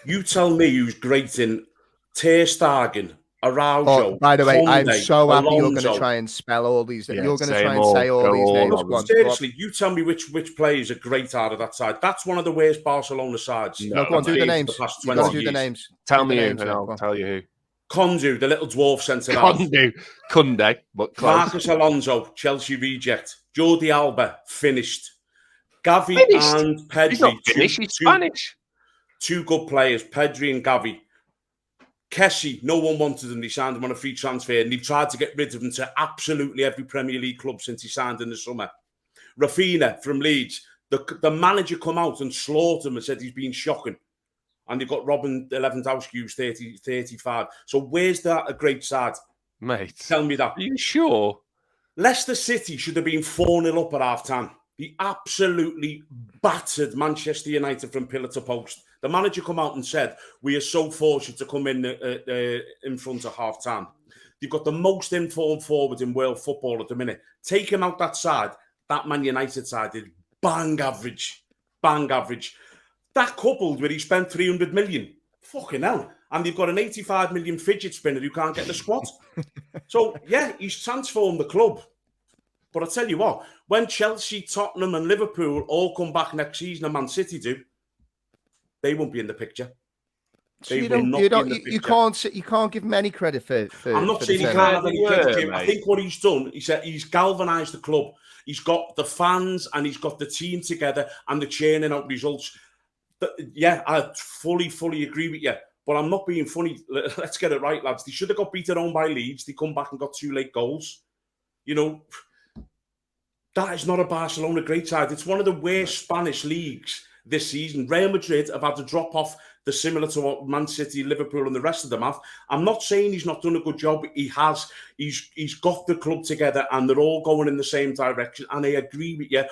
You tell me who's great in Ter Stegen, Araujo. By the way, Conde, I'm so happy Alonso. you're going to try and spell all these. Yeah, you're going to try and say all these names. Seriously, you tell me which players are great out of that side. That's one of the worst Barcelona sides. No, go on, do the names. You've got to do the names. Tell me who, and I'll tell you who. Kondu, the little dwarf centre half. Kunde, but close. Marcus Alonso, Chelsea reject. Jordi Alba, finished. Gavi and Pedri. He's not finished, he's Spanish. Two good players, Pedri and Gavi. Kessie, no one wanted him. They signed him on a free transfer, and they've tried to get rid of him to absolutely every Premier League club since he signed in the summer. Rafinha from Leeds, the manager come out and slaughtered him and said he's been shocking. And they've got Robin Lewandowski, who's 35. So where's that a great side? Mate. Tell me that. Are you sure? Leicester City should have been 4-0 up at half-time. He absolutely battered Manchester United from pillar to post. The manager come out and said, we are so fortunate to come in front of half-time. They've got the most informed forward in world football at the minute. Take him out that side, that Man United side is bang average. Bang average. That coupled with he spent 300 million. Fucking hell. and they've got an 85 million fidget spinner who can't get in the squad. So, yeah, he's transformed the club. But I tell you what, when Chelsea, Tottenham and Liverpool all come back next season and Man City do, they won't be in the picture. So you can't give him any credit for I'm not saying he can't have any credit, Jim. I think what he's done, he said he's galvanised the club. He's got the fans and he's got the team together and they're churning out results. Yeah, I fully agree with you. But I'm not being funny. Let's get it right, lads. They should have got beaten on by Leeds. They come back and got 2 late goals. You know, that is not a Barcelona great side. It's one of the worst Spanish leagues this season. Real Madrid have had to drop off the similar to what Man City, Liverpool and the rest of them have. I'm not saying he's not done a good job. He has. He's got the club together and they're all going in the same direction. And I agree with you.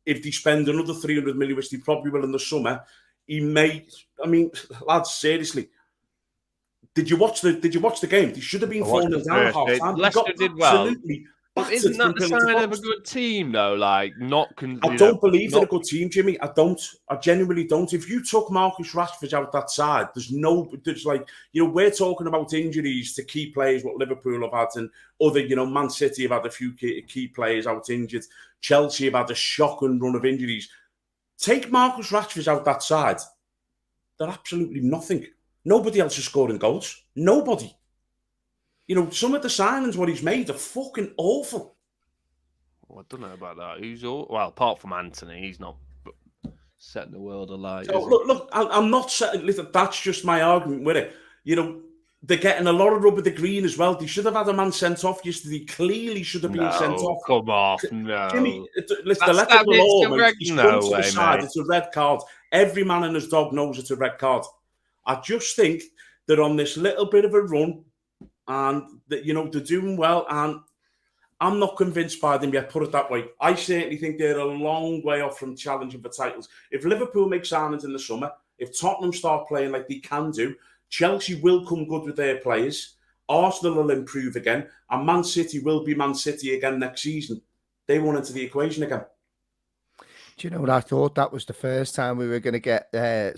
If they spend another 300 million, which they probably will in the summer, he may... I mean, lads, seriously... Did you watch the game? They should have been 4-0 down at half time. Leicester did well. But isn't that the sign of a good team, though? Like, I don't believe they're a good team, Jimmy. I don't. I genuinely don't. If you took Marcus Rashford out that side, there's like, you know, we're talking about injuries to key players, what Liverpool have had, and other, you know, Man City have had a few key players out injured. Chelsea have had a shocking run of injuries. Take Marcus Rashford out that side, they're absolutely nothing. Nobody else is scoring goals. Nobody. You know, some of the signings, what he's made, are fucking awful. Well, I don't know about that. Well, apart from Anthony, he's not setting the world alight. So, look, I'm not setting... Listen, that's just my argument with it. You know, they're getting a lot of rub of the green as well. They should have had a man sent off yesterday. Clearly should have been sent off. Come off, no. Jimmy, listen, the letter of the law, mate, he's come to the side. It's a red card. Every man and his dog knows it's a red card. I just think they're on this little bit of a run and, you know, they're doing well. And I'm not convinced by them yet, put it that way. I certainly think they're a long way off from challenging for titles. If Liverpool make signings in the summer, if Tottenham start playing like they can do, Chelsea will come good with their players. Arsenal will improve again. And Man City will be Man City again next season. They won into the equation again. Do you know what I thought? That was the first time we were going to get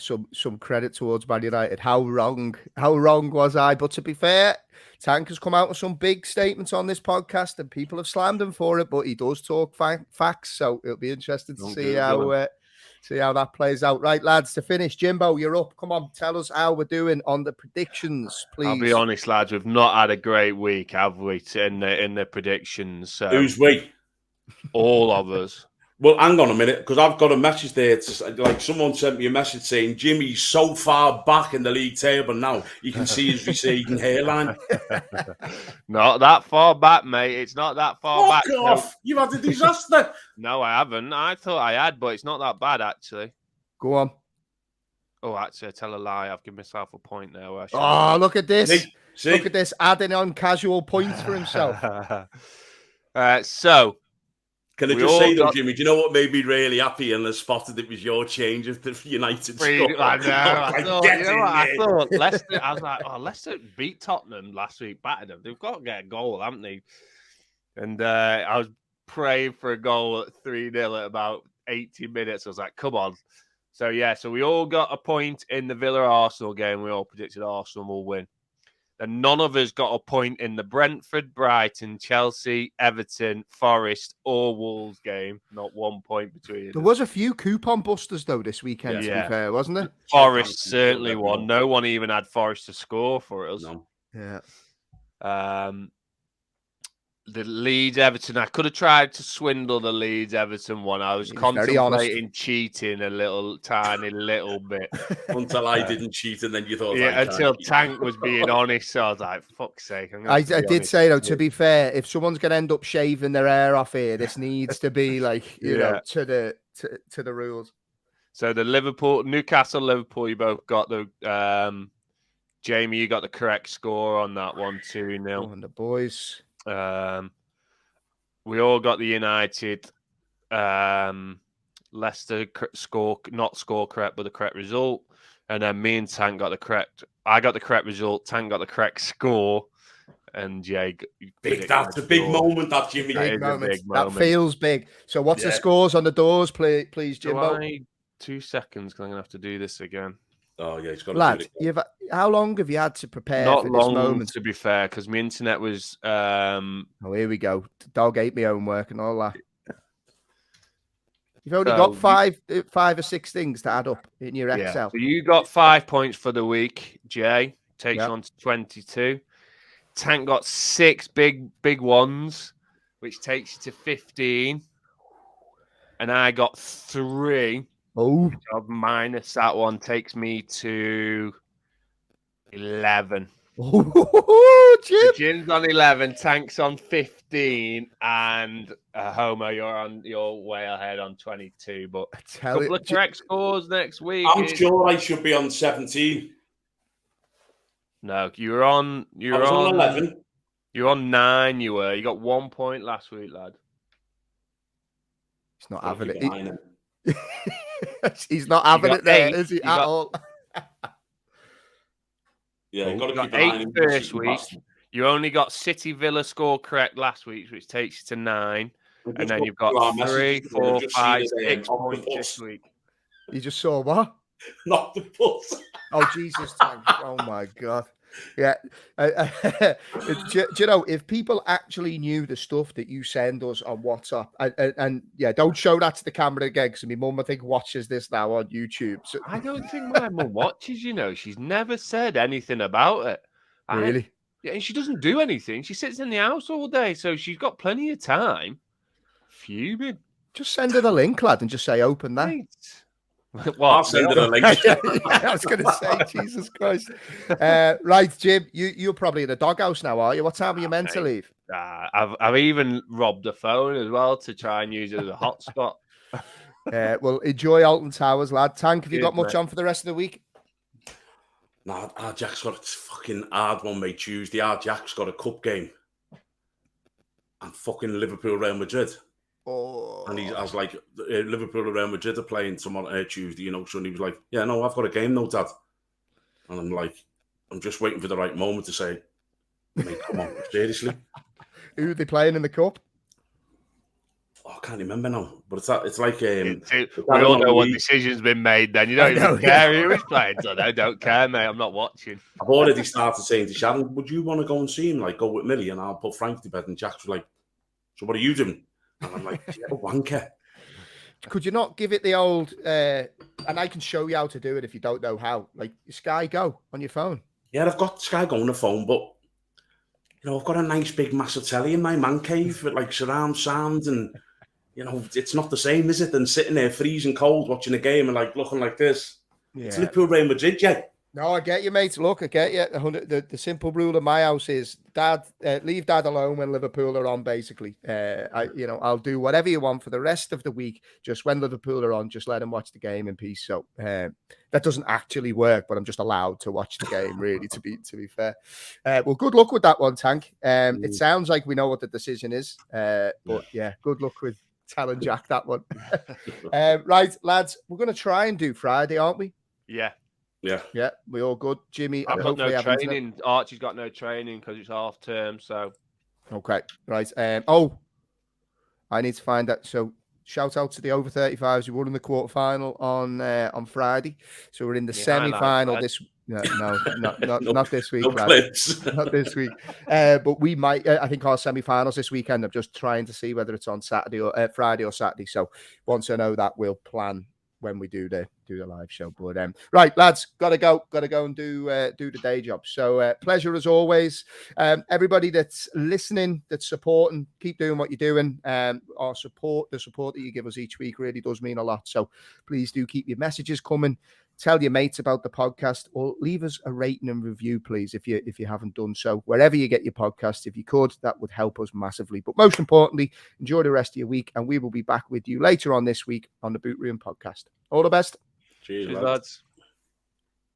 some credit towards Man United. How wrong was I? But to be fair, Tank has come out with some big statements on this podcast, and people have slammed him for it. But he does talk facts, so it'll be interesting to see how that plays out. Right, lads, to finish, Jimbo, you're up. Come on, tell us how we're doing on the predictions, please. I'll be honest, lads, we've not had a great week, have we? In the predictions. So who's we? All of us. Well, hang on a minute, because I've got a message there. Like someone sent me a message saying Jimmy's so far back in the league table now, you can see his receding hairline. Not that far back, mate. It's not that far back. Fuck off! No. You've had a disaster. No, I haven't. I thought I had, but it's not that bad, actually. Go on. Oh, actually, I tell a lie. I've given myself a point now. Oh, look at this. See? Look at this, adding on casual points for himself. So... Can I just say, though, Jimmy, do you know what made me really happy? And I spotted it was your change of the United score. I thought Leicester, I was like, Leicester beat Tottenham last week, battered them. They've got to get a goal, haven't they? And I was praying for a goal at 3-0 at about 80 minutes. I was like, come on. So, so we all got a point in the Villa-Arsenal game. We all predicted Arsenal will win. And none of us got a point in the Brentford, Brighton, Chelsea, Everton, Forest, or Wolves game. Not 1 point between. There was a few coupon busters, though, this weekend, to be fair, wasn't there? Forest certainly won. No one even had Forest to score for us. No. Yeah. The Leeds-Everton, I could have tried to swindle the Leeds-Everton one. I was contemplating cheating a tiny little bit. Until I didn't cheat, and then you thought... Yeah, until Tank was being honest, so I was like, fuck's sake. I did say, though, to be fair, if someone's going to end up shaving their hair off here, this needs to be, like, you know, to the rules. So the Newcastle, Liverpool, you both got the... Jamie, you got the correct score on that one, 2-0. And the boys... we all got the United Leicester not score correct, but the correct result. And then me and Tank got the correct. I got the correct result. Tank got the correct score. And Jay, that's a big moment, that Jimmy. Big moment. That feels big. So, what's the scores on the doors, please, Jimbo? 2 seconds, because I'm gonna have to do this again. Oh yeah, he's got to Lad, do it. how long have you had to prepare Not for long, this moment? to be fair, because my internet was. Oh, here we go. Dog ate my homework and all that. You've only So got five or six things to add up in your Yeah. Excel. So you got 5 points for the week, Jay. Takes Yep. you on to 22. Tank got 6 big ones, which takes you to 15. And I got 3. Oh, Minus that one takes me to 11. oh, Jim. So Jim's on 11, Tank's on 15, and Homo, you're way ahead on 22. But a couple of correct scores next week. I'm sure I should be on 17. No, you're on 11. You're on 9. You got 1 point last week, lad. He's not having it. He's not having it there, is he? At all? Yeah, you've got to keep an eye on first week. You only got City Villa score correct last week, which takes you to 9. And then you've got 3, 4, 5, 6 points this week. You just saw what? Not the bus. Oh, Jesus. Oh, my God. Yeah. Do you know, if people actually knew the stuff that you send us on WhatsApp, and yeah, don't show that to the camera again, because my mum, I think, watches this now on YouTube. So I don't think my mum watches, she's never said anything about it. Really? Yeah, and she doesn't do anything. She sits in the house all day, so she's got plenty of time. Fuming. Just send her the link, lad, and just say, open that. Right. I'll send her a link. I was going to say, Jesus Christ. Right, Jim, you're probably in the doghouse now, are you? What time are you meant to leave? I've even robbed a phone as well to try and use it as a hotspot. Well, enjoy Alton Towers, lad. Tank, have you got much on for the rest of the week? No, Jack's got a fucking hard one, mate. Tuesday, Jack's got a cup game. And fucking Liverpool, Real Madrid. Oh. And I was like, Liverpool and Real Madrid are playing tomorrow, Tuesday, so he was like, yeah, no, I've got a game, no, Dad. And I'm like, I'm just waiting for the right moment to say, mate, come on, seriously. Who are they playing in the cup? Oh, I can't remember now. But it's like... we all know what decision's been made then. You don't even care who is playing, so I don't care, mate. I'm not watching. I've already started saying to Sharon, would you want to go and see him? Like, go with Millie and I'll put Frank to bed. And Jack's like, so what are you doing? And I'm like, yeah, wanker. Could you not give it the old, and I can show you how to do it if you don't know how, like Sky Go on your phone? Yeah, I've got Sky Go on the phone, but, I've got a nice big massive telly in my man cave with like surround sound and, it's not the same, is it, than sitting there freezing cold watching a game and like looking like this. Yeah. It's Liverpool, Real Madrid, yeah. No, I get you, mate. Look, I get you. The simple rule of my house is, Dad, leave Dad alone when Liverpool are on. Basically, I'll do whatever you want for the rest of the week. Just when Liverpool are on, just let him watch the game in peace. So that doesn't actually work, but I'm just allowed to watch the game. Really, to be fair. Well, good luck with that one, Tank. It sounds like we know what the decision is, but yeah, good luck with telling Jack that one. Right, lads, we're going to try and do Friday, aren't we? Yeah. Yeah, we all good. Jimmy, I've got no training. Archie's got no training because it's half term. So, okay, right. I need to find that. So, shout out to the over 35s. We won in the quarterfinal on Friday. So we're in the semi-final this. No, not this week. Not this week. But we might. I think our semi-finals this weekend. I'm just trying to see whether it's on Saturday or Friday or Saturday. So once I know that, we'll plan when we do the live show. But right, lads, gotta go and do the day job. So pleasure as always. Everybody that's listening, that's supporting, keep doing what you're doing. The support that you give us each week really does mean a lot. So please do keep your messages coming. Tell your mates about the podcast, or leave us a rating and review, please, if you haven't done so. Wherever you get your podcast, if you could, that would help us massively. But most importantly, enjoy the rest of your week, and we will be back with you later on this week on the Boot Room Podcast. All the best. Cheers, lads.